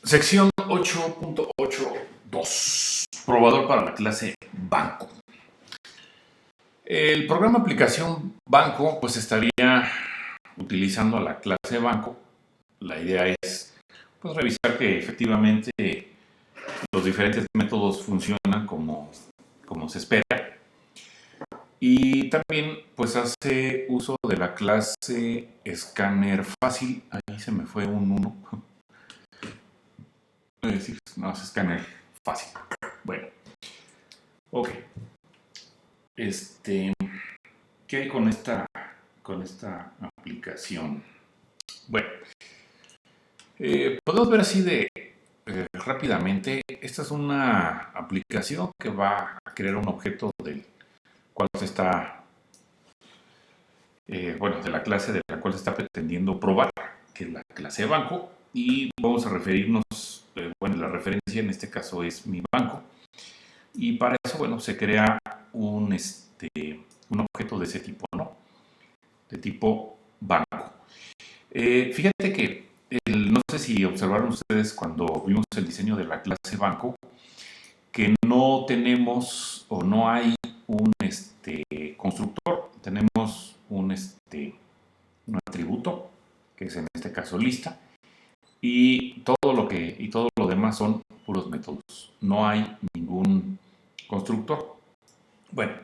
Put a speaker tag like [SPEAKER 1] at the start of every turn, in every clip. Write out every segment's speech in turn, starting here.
[SPEAKER 1] Sección 8.82. Probador para la clase banco. El programa aplicación banco pues estaría utilizando a la clase banco. La idea es pues revisar que efectivamente los diferentes métodos funcionan como se espera. Y también pues hace uso de la clase escáner fácil. Ahí se me fue un 1. Es decir, no, es escáner fácil. Bueno, ok. ¿Qué hay con esta aplicación? Bueno, podemos ver así de rápidamente. Esta es una aplicación que va a crear un objeto del cual se está, de la clase de la cual se está pretendiendo probar, que es la clase banco, y vamos a referirnos, la referencia en este caso es mi banco, y para eso, se crea un objeto de ese tipo, ¿no? De tipo banco. Fíjate que no sé si observaron ustedes cuando vimos el diseño de la clase banco, que no tenemos o no hay un constructor, tenemos un atributo, que es en este caso lista, y todo lo demás son puros métodos. No hay ningún constructor. Bueno,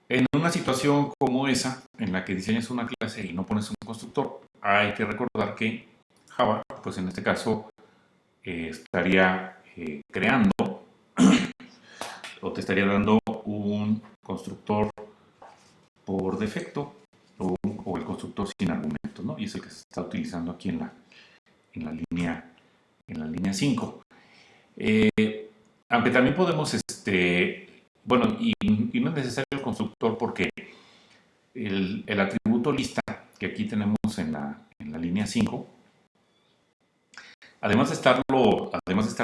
[SPEAKER 1] en una situación como esa, en la que diseñas una clase y no pones un constructor, hay que recordar que Java, pues en este caso, estaría creando o te estaría dando un constructor por defecto o el constructor sin argumentos, ¿no? Y es el que se está utilizando aquí en la línea 5. Aunque también podemos, y no es necesario el constructor porque el atributo lista que aquí tenemos en la línea 5, además de estar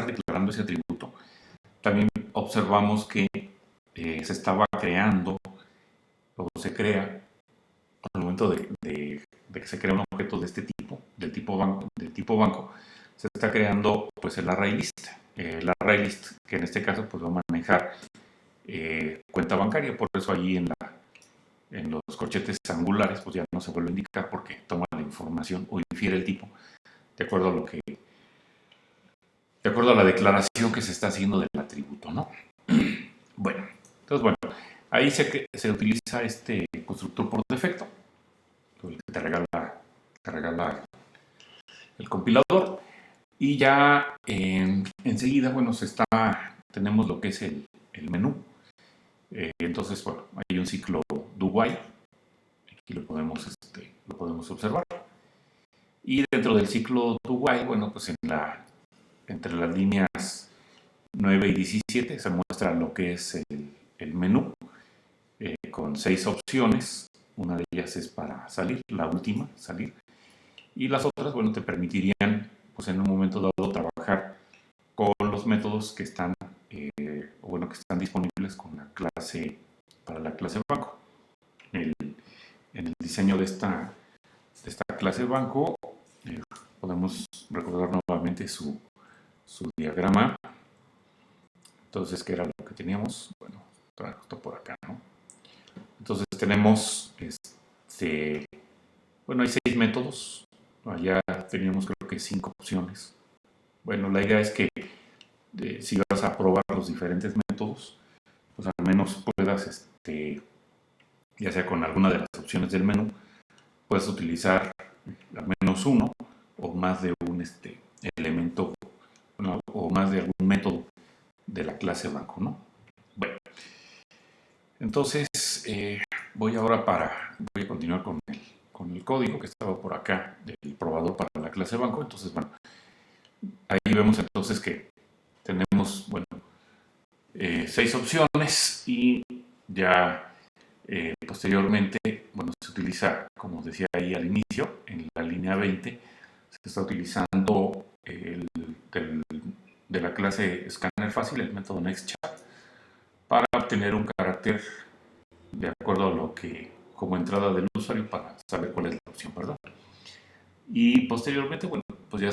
[SPEAKER 1] declarando ese atributo, también observamos que se estaba creando o se crea al momento de que se crea un objeto de este tipo, del tipo banco, se está creando pues el array list. El array list que en este caso pues va a manejar cuenta bancaria, por eso allí en los corchetes angulares pues ya no se vuelve a indicar porque toma la información o infiere el tipo de acuerdo a la declaración que se está haciendo del atributo, ¿no? Entonces ahí se utiliza este constructor por defecto, el que te regala el compilador, y ya enseguida, tenemos lo que es el menú. Entonces, hay un ciclo do while, aquí lo podemos observar, y dentro del ciclo do while, pues entre las líneas 9 y 17 se muestra lo que es el menú, con 6 opciones. Una de ellas es para salir, la última, salir, y las otras, te permitirían, pues en un momento dado, trabajar con los métodos que están, que están disponibles para la clase banco. En el diseño de esta clase banco, podemos recordar nuevamente su diagrama. Entonces, ¿qué era lo que teníamos? Esto por acá, ¿no? Entonces tenemos, hay 6 métodos. Allá teníamos creo que 5 opciones. La idea es que si vas a probar los diferentes métodos, pues al menos puedas, ya sea con alguna de las opciones del menú, puedes utilizar al menos uno o más de un elemento o más de algún método de la clase banco, ¿no? Entonces voy a continuar con el código que estaba por acá del probador para la clase banco. Entonces, ahí vemos entonces que tenemos, 6 opciones y ya posteriormente, se utiliza, como decía ahí al inicio, en la línea 20, se está utilizando de la clase escáner fácil, el método nextChat, para obtener un carácter de acuerdo a lo que, como entrada del usuario, para saber cuál es la opción, perdón. Y posteriormente, pues ya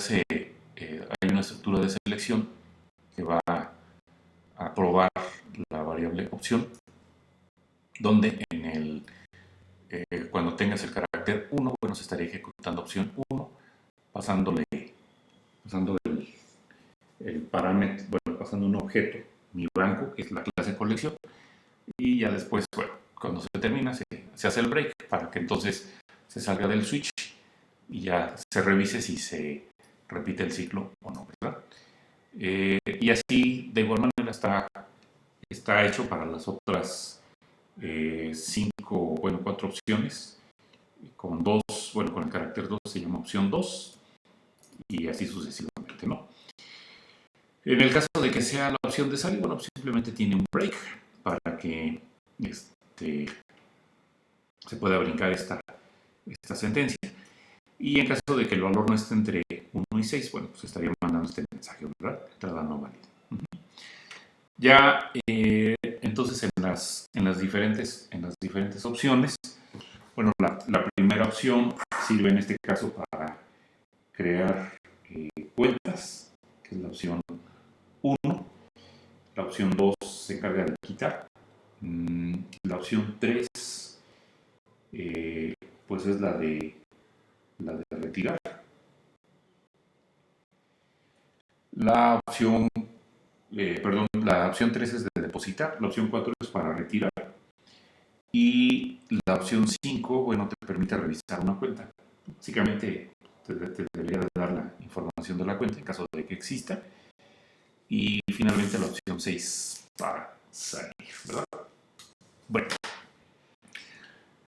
[SPEAKER 1] hay una una estructura de selección que va a probar la variable opción, donde cuando tengas el carácter 1, bueno, se estaría ejecutando opción 1, pasando el parámetro, bueno, pasando un objeto, mi banco, que es la clase colección, y ya después, bueno, cuando se termina, se hace el break para que entonces se salga del switch y ya se revise si se repite el ciclo o no, ¿verdad? Y así, de igual manera, está hecho para las otras 4 opciones. Con con el carácter 2 se llama opción 2 y así sucesivamente, ¿no? En el caso de que sea la opción de salir, bueno, simplemente tiene un break para que se pueda brincar esta sentencia. Y en caso de que el valor no esté entre 1 y 6, bueno, pues estaría mandando este mensaje, ¿verdad? Entrada no válida. Ya, entonces en las diferentes opciones, bueno, la primera opción sirve en este caso para crear cuentas, que es la opción 1. La opción 2 se encarga de quitar. La opción 3, pues es la de retirar. La opción 3 es de depositar, la opción 4 es para retirar y la opción 5, bueno, te permite revisar una cuenta. Básicamente te debería de dar la información de la cuenta en caso de que exista. Y finalmente la opción 6 para salir, ¿verdad? Bueno,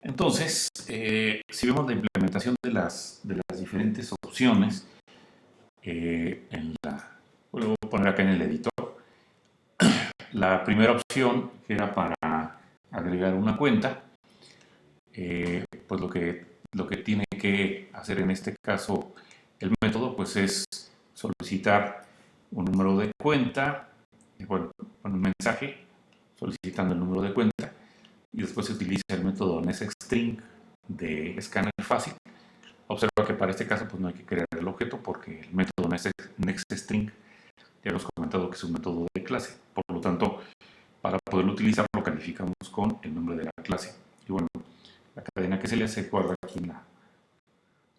[SPEAKER 1] entonces, si vemos la implementación de las diferentes opciones, voy a poner acá en el editor, la primera opción, que era para agregar una cuenta, pues lo que tiene que hacer en este caso el método, pues es solicitar un número de cuenta, bueno, un mensaje solicitando el número de cuenta, y después se utiliza el método nextString de escáner fácil. Observa que para este caso pues no hay que crear el objeto porque el método nextString ya hemos comentado que es un método de clase, por lo tanto para poderlo utilizar lo calificamos con el nombre de la clase. Y bueno, la cadena que se le hace guarda aquí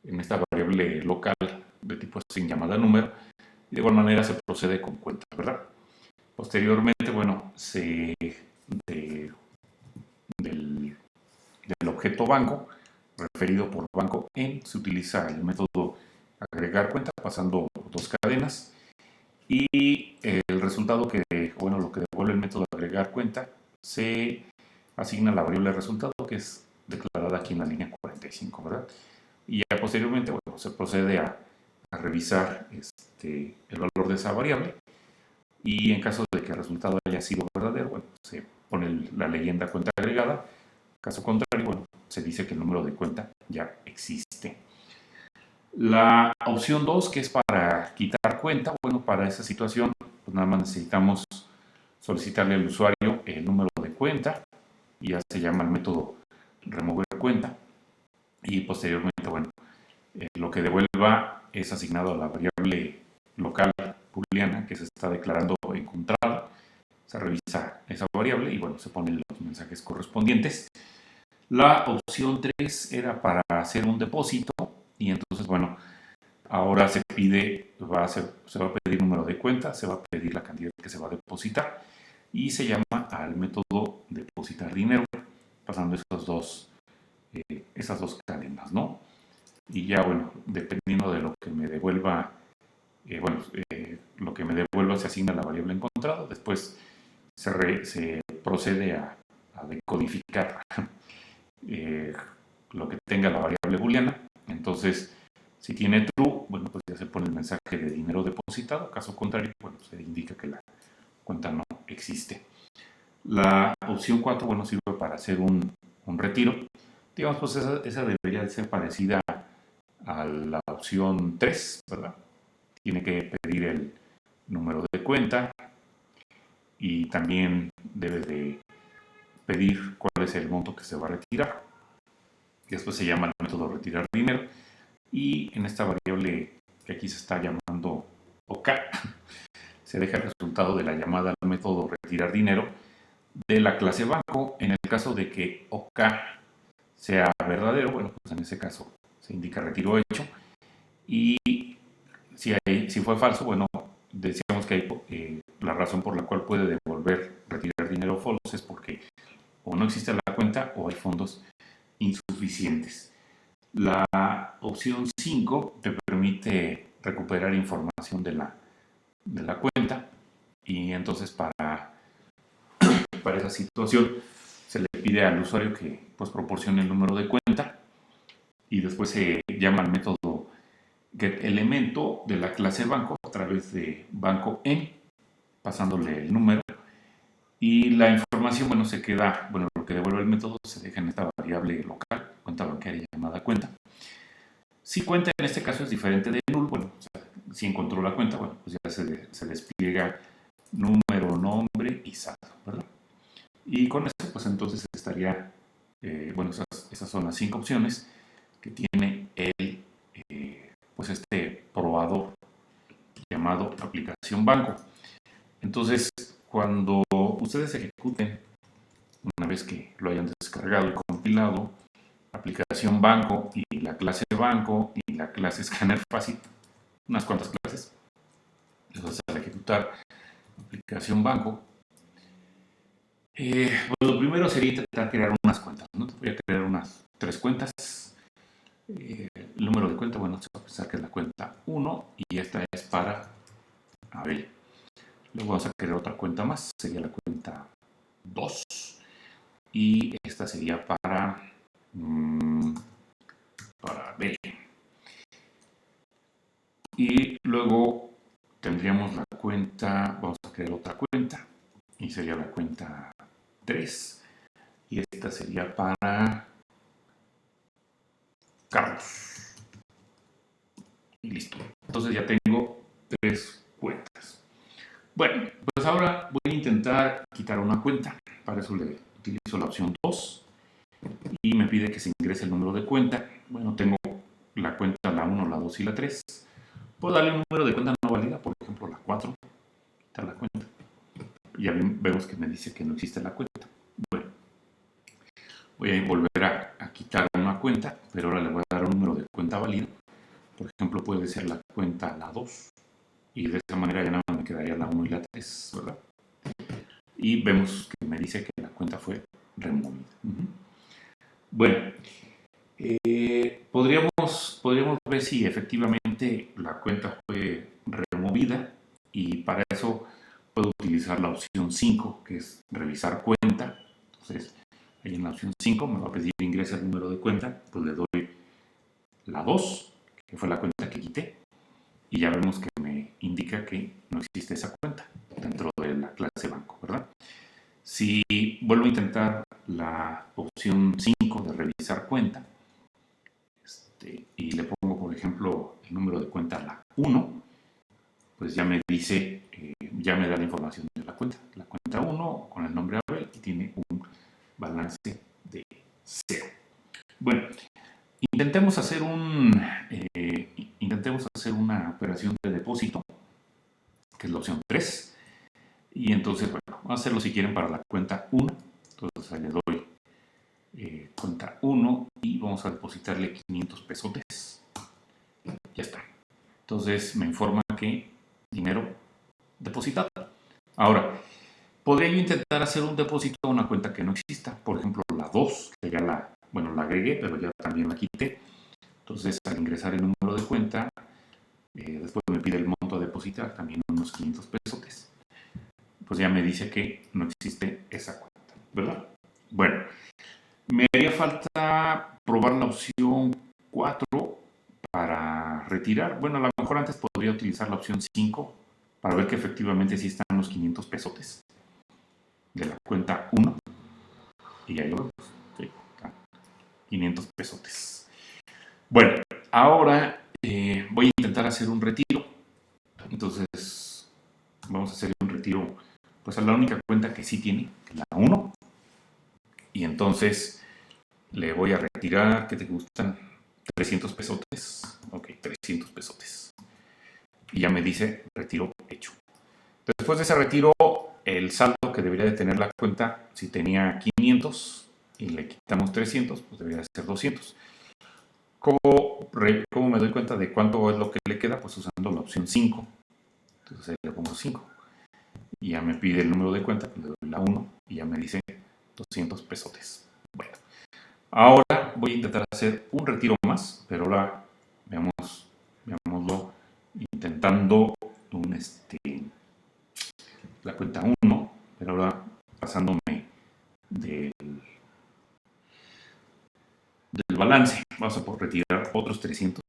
[SPEAKER 1] en esta variable local de tipo string llamada número, y de igual manera se procede con cuenta, ¿verdad? Posteriormente, bueno, del objeto banco, referido por banco en, se utiliza el método agregar cuenta pasando 2 cadenas y el resultado lo que devuelve el método agregar cuenta se asigna la variable resultado que es declarada aquí en la línea 45, ¿verdad? Y ya posteriormente, bueno, se procede a revisar el valor de esa variable y en caso de que el resultado haya sido verdadero, bueno, se pone la leyenda cuenta agregada. Caso contrario, bueno, se dice que el número de cuenta ya existe. La opción 2, que es para quitar cuenta, bueno, para esa situación, pues nada más necesitamos solicitarle al usuario el número de cuenta, y ya se llama el método remover cuenta, y posteriormente, bueno, lo que devuelva es asignado a la variable local booleana que se está declarando encontrado. Se revisa esa variable y bueno, se ponen los mensajes correspondientes. La opción 3 era para hacer un depósito y entonces, bueno, ahora se va a pedir número de cuenta, se va a pedir la cantidad que se va a depositar y se llama al método depositar dinero, pasando esas dos cadenas, ¿no? Y ya, bueno, dependiendo de lo que me devuelva, lo que me devuelva se asigna a la variable encontrado, después se procede a decodificar lo que tenga la variable booleana. Entonces, si tiene true, bueno, pues ya se pone el mensaje de dinero depositado. Caso contrario, bueno, se indica que la cuenta no existe. La opción 4, bueno, sirve para hacer un retiro. Digamos, pues esa debería ser parecida a la opción 3, ¿verdad? Tiene que pedir el número de cuenta y también debe de pedir cuál es el monto que se va a retirar. Después se llama el método retirar dinero y en esta variable que aquí se está llamando OK, se deja el resultado de la llamada al método retirar dinero de la clase banco. En el caso de que OK sea verdadero, bueno, pues en ese caso se indica retiro hecho. Y si fue falso, bueno, decíamos que la razón por la cual puede devolver, retirar dinero falso es porque o no existe la cuenta o hay fondos insuficientes. La opción 5 te permite recuperar información de la cuenta, y entonces para esa situación se le pide al usuario que pues proporcione el número de cuenta, y después se llama al método getElemento de la clase banco a través de banco en, pasándole el número, y la información, bueno, se queda, bueno, lo que devuelve el método se deja en esta variable local, cuenta bancaria llamada cuenta. Si cuenta en este caso es diferente de null, bueno, o sea, si encontró la cuenta, bueno, pues ya se despliega número, nombre y saldo, ¿verdad? Y con eso, pues entonces estaría, bueno, esas son las 5 opciones que tiene pues este probador llamado aplicación banco. Entonces, cuando ustedes ejecuten, una vez que lo hayan descargado y compilado, aplicación banco y la clase banco y la clase escáner fácil, unas cuantas clases, entonces al ejecutar aplicación banco, pues lo primero sería intentar crear unas cuentas, ¿no? Voy a crear unas 3 cuentas. El número de cuenta, bueno, se va a pensar que es la cuenta 1 y esta es para Abel. Luego vamos a crear otra cuenta más, sería la cuenta 2, y esta sería para B. Y luego tendríamos la cuenta, vamos a crear otra cuenta, y sería la cuenta 3, y esta sería para Carlos. Y listo. Entonces ya tengo 3 cuentas. Bueno, pues ahora voy a intentar quitar una cuenta. Para eso le utilizo la opción 2 y me pide que se ingrese el número de cuenta. Bueno, tengo la cuenta, la 1, la 2 y la 3. Puedo darle un número de cuenta no válida, por ejemplo la 4, quitar la cuenta. Y ya vemos que me dice que no existe la cuenta. Bueno, voy a volver a quitar una cuenta, pero ahora le voy a dar un número de cuenta válido. Por ejemplo, puede ser la cuenta la 2, y de esa manera ya nada más me quedaría la 1 y la 3, ¿verdad? Y vemos que me dice que la cuenta fue removida. Bueno, podríamos ver si efectivamente la cuenta fue removida, y para eso puedo utilizar la opción 5, que es revisar cuenta. Entonces, ahí en la opción 5 me va a pedir ingresa el número de cuenta, pues le doy la 2, que fue la cuenta que quité, y ya vemos que me indica que no existe esa cuenta dentro de la clase banco, ¿verdad? Si vuelvo a intentar la opción 5 de revisar cuenta, y le pongo, por ejemplo, el número de cuenta la 1, pues ya me dice, ya me da la información de la cuenta 1 con el nombre Abel, y tiene un balance de 0. Bueno, intentemos hacer una operación de depósito, que es la opción 3. Y entonces, bueno, vamos a hacerlo si quieren para la cuenta 1. Entonces ahí le doy cuenta 1 y vamos a depositarle 500 pesotes. Ya está. Entonces me informa que dinero depositado. Ahora, podría yo intentar hacer un depósito a una cuenta que no exista. Por ejemplo, la 2, que ya la agregué, pero ya también la quité. Entonces, al ingresar el número de cuenta, después me pide el monto a depositar, también unos 500 pesotes. Pues ya me dice que no existe esa cuenta, ¿verdad? Bueno, me haría falta probar la opción 4 para retirar. Bueno, a lo mejor antes podría utilizar la opción 5 para ver que efectivamente sí están los 500 pesotes de la cuenta 1. Y ahí lo vemos. Sí, 500 pesotes. Bueno, ahora voy a intentar hacer un retiro. Entonces, vamos a hacer un retiro pues a la única cuenta que sí tiene, que es la 1. Y entonces le voy a retirar, ¿qué te gustan? 300 pesotes. Ok, 300 pesotes. y ya me dice retiro hecho. Después de ese retiro, el saldo que debería de tener la cuenta, si tenía 500 y le quitamos 300, pues debería de ser 200. ¿Cómo me doy cuenta de cuánto es lo que le queda? Pues usando la opción 5. Entonces ahí le pongo 5. Y ya me pide el número de cuenta, le doy la 1 y ya me dice 200 pesotes. Bueno, ahora voy a intentar hacer un retiro más, pero ahora veámoslo intentando la cuenta 1, pero ahora pasándome del balance. Vamos a retirar otros 300.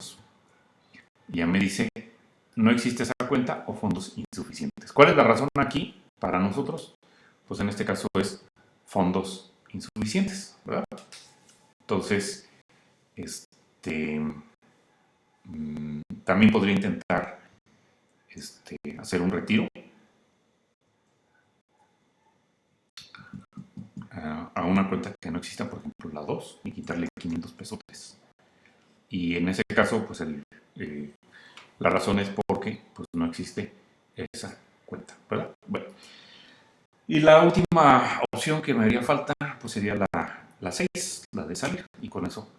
[SPEAKER 1] Y ya me dice, no existe esa cuenta o fondos insuficientes. ¿Cuál es la razón aquí para nosotros? Pues en este caso es fondos insuficientes, ¿verdad? Entonces, también podría intentar hacer un retiro a una cuenta que no exista, por ejemplo la 2, y quitarle 500 pesotes. Y en ese caso, pues la razón es porque pues, no existe esa cuenta, ¿verdad? Bueno, y la última opción que me haría falta pues sería la 6, la de salir, y con eso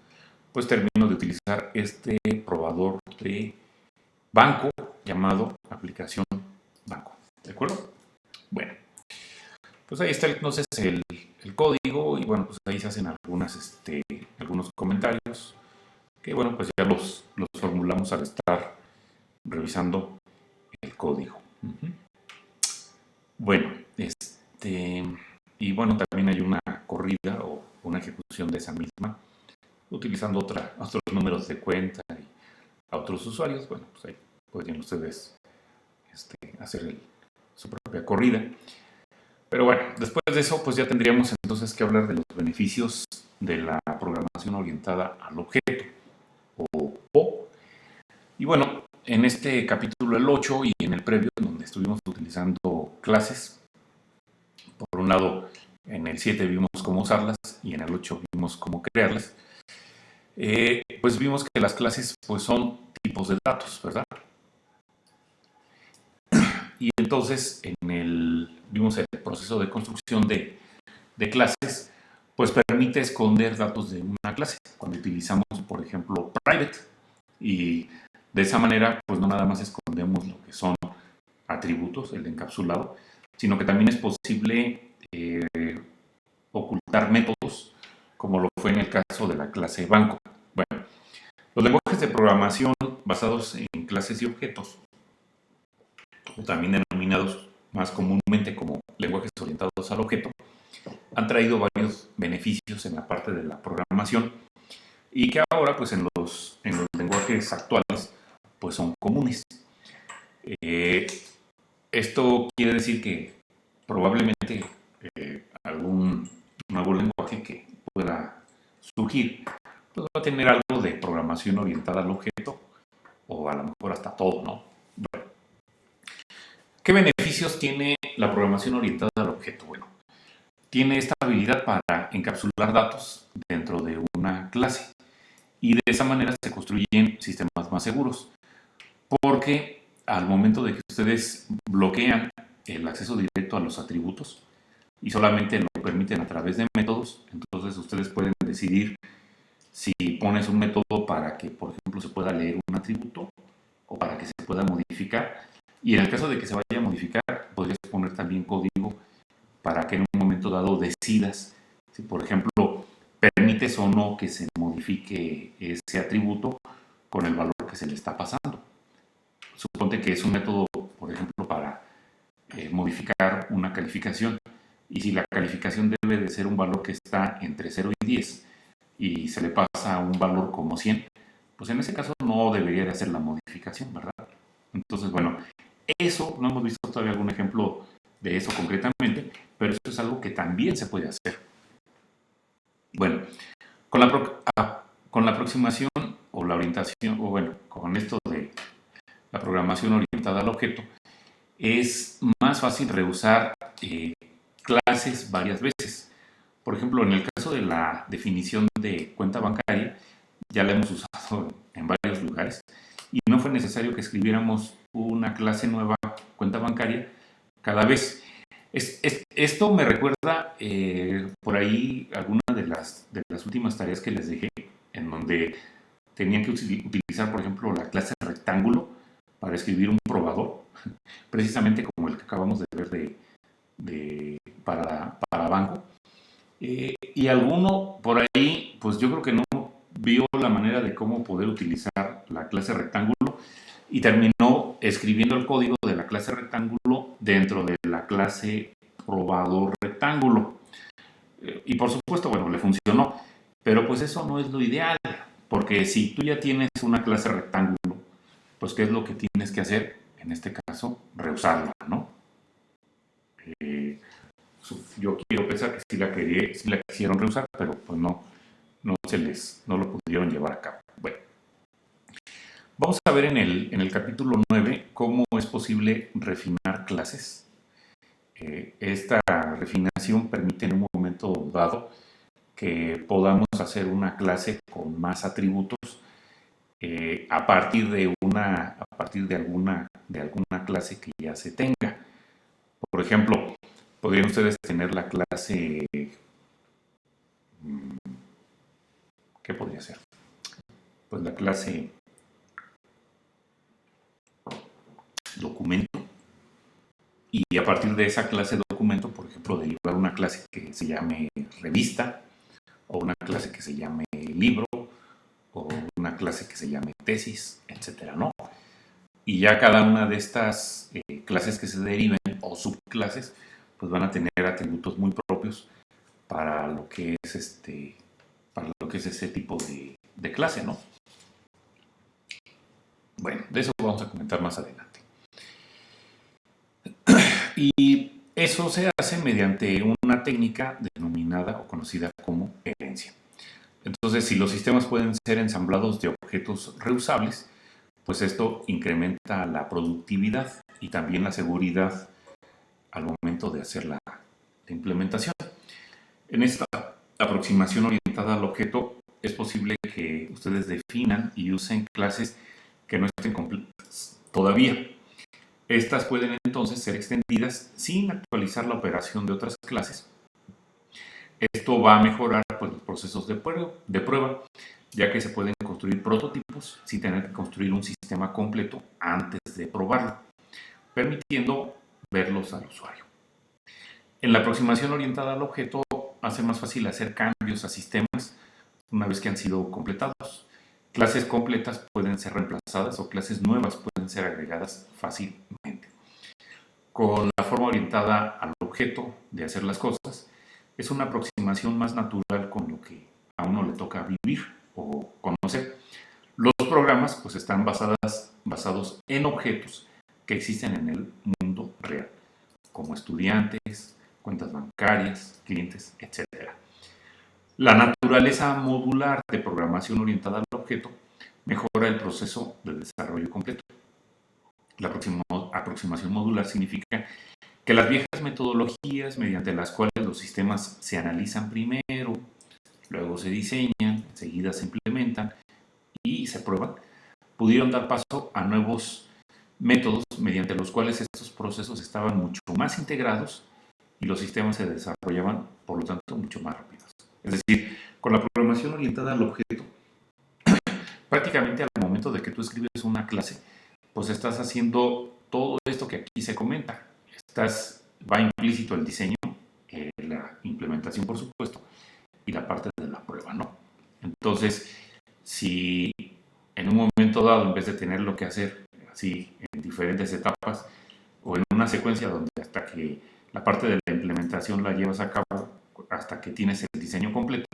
[SPEAKER 1] pues termino de utilizar este probador de banco llamado aplicación banco, ¿de acuerdo? Bueno, pues ahí está entonces el código, y bueno, pues ahí se hacen algunos comentarios que bueno, pues ya los formulamos al estar revisando el código. Bueno, y bueno, también hay una corrida o una ejecución de esa misma, utilizando otros números de cuenta y a otros usuarios. Bueno, pues ahí podrían ustedes hacer su propia corrida. Pero bueno, después de eso, pues ya tendríamos entonces que hablar de los beneficios de la programación orientada al objeto, o PO. Y bueno, en este capítulo, el 8, y en el previo, donde estuvimos utilizando clases, por un lado, en el 7 vimos cómo usarlas y en el 8 vimos cómo crearlas, pues vimos que las clases pues son tipos de datos, ¿verdad? Y entonces vimos el proceso de construcción de clases, pues permite esconder datos de una clase cuando utilizamos, por ejemplo, private, y de esa manera pues no nada más escondemos lo que son atributos, el encapsulado, sino que también es posible ocultar métodos, como lo fue en el caso de la clase banco. Bueno, los lenguajes de programación basados en clases y objetos, o también denominados más comúnmente como lenguajes orientados al objeto, han traído varios beneficios en la parte de la programación, y que ahora pues en los lenguajes actuales pues son comunes. Esto quiere decir que probablemente algún nuevo lenguaje que pueda surgir pues va a tener algo de programación orientada al objeto, o a lo mejor hasta todo, ¿no? Bueno, ¿qué beneficios tiene la programación orientada al objeto? Bueno, tiene esta habilidad para encapsular datos dentro de una clase, y de esa manera se construyen sistemas más seguros, porque al momento de que ustedes bloquean el acceso directo a los atributos y solamente lo permiten a través de métodos, entonces ustedes pueden decidir si pones un método para que, por ejemplo, se pueda leer un atributo o para que se pueda modificar. Y en el caso de que se vaya a modificar, podrías poner también código para que en un momento dado decidas si, por ejemplo, permites o no que se modifique ese atributo con el valor que se le está pasando. Suponte que es un método, por ejemplo, para modificar una calificación, y si la calificación debe de ser un valor que está entre 0 y 10 y se le pasa un valor como 100, pues en ese caso no debería de hacer la modificación, ¿verdad? Entonces, bueno, eso no hemos visto todavía algún ejemplo de eso concretamente, pero eso es algo que también se puede hacer. Bueno, con la aproximación o la orientación, o bueno, con esto de la programación orientada al objeto, es más fácil reusar clases varias veces. Por ejemplo, en el caso de la definición de cuenta bancaria, ya la hemos usado en varios lugares, y no fue necesario que escribiéramos una clase nueva, cuenta bancaria, cada vez. Esto me recuerda por ahí algunas de las últimas tareas que les dejé, en donde tenían que utilizar, por ejemplo, la clase rectángulo para escribir un probador, precisamente como el que acabamos de ver para banco. Y alguno por ahí, pues yo creo que no vio la manera de cómo poder utilizar la clase rectángulo y terminó escribiendo el código de la clase rectángulo dentro de la clase probador rectángulo. Y por supuesto, bueno, le funcionó, pero pues eso no es lo ideal, porque si tú ya tienes una clase rectángulo, pues ¿qué es lo que tienes que hacer? En este caso, reusarla, ¿no? Eh, yo quiero pensar que sí la quisieron reusar, pero pues no lo pudieron llevar a cabo. Bueno, vamos a ver en el capítulo 9 cómo es posible refinar clases. Esta refinación permite en un momento dado que podamos hacer una clase con más atributos a partir de alguna clase que ya se tenga. Por ejemplo, podrían ustedes tener la clase, ¿qué podría ser? Pues la clase documento, y a partir de esa clase documento, por ejemplo, derivar una clase que se llame revista, o una clase que se llame libro, o una clase que se llame tesis, etcétera, ¿no? Y ya cada una de estas clases que se deriven o subclases, pues van a tener atributos muy propios para lo que es ese tipo de clase, ¿no? Bueno, de eso vamos a comentar más adelante. Y eso se hace mediante una técnica denominada o conocida como herencia. Entonces, si los sistemas pueden ser ensamblados de objetos reusables, pues esto incrementa la productividad y también la seguridad al momento de hacer la implementación. En esta aproximación orientada al objeto, es posible que ustedes definan y usen clases que no estén completas todavía. Estas pueden entonces ser extendidas sin actualizar la operación de otras clases. Esto va a mejorar pues, los procesos de prueba, ya que se pueden construir prototipos sin tener que construir un sistema completo antes de probarlo, permitiendo verlos al usuario. En la aproximación orientada al objeto hace más fácil hacer cambios a sistemas una vez que han sido completados. Clases completas pueden ser reemplazadas o clases nuevas pueden ser agregadas fácilmente. Con la forma orientada al objeto de hacer las cosas, es una aproximación más natural con lo que a uno le toca vivir o conocer. Los programas pues están basados en objetos que existen en el mundo real, como estudiantes, cuentas bancarias, clientes, etc. La naturaleza modular de programación orientada al objeto mejora el proceso de desarrollo completo. La aproximación modular significa que las viejas metodologías mediante las cuales los sistemas se analizan primero, luego se diseñan, enseguida se implementan y se prueban, pudieron dar paso a nuevos métodos mediante los cuales estos procesos estaban mucho más integrados y los sistemas se desarrollaban, por lo tanto, mucho más rápidos. Es decir, con la programación orientada al objeto, prácticamente al momento de que tú escribes una clase, pues estás haciendo todo esto que aquí se comenta. Va implícito el diseño, la implementación, por supuesto, y la parte de la prueba, ¿no? Entonces, si en un momento dado, en vez de tenerlo que hacer así en diferentes etapas o en una secuencia donde hasta que la parte de la implementación la llevas a cabo, hasta que tienes el diseño completo,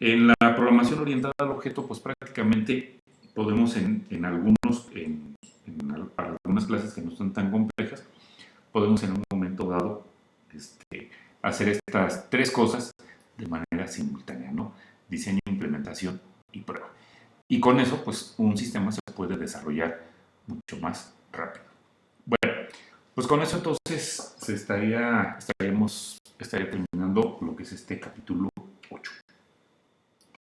[SPEAKER 1] en la programación orientada al objeto, pues prácticamente podemos para algunas clases que no son tan complejas, podemos en un momento dado hacer estas tres cosas de manera simultánea, ¿no? Diseño, implementación y prueba. Y con eso, pues un sistema se puede desarrollar mucho más rápido. Bueno, pues con eso entonces estaría terminando lo que es este capítulo 8.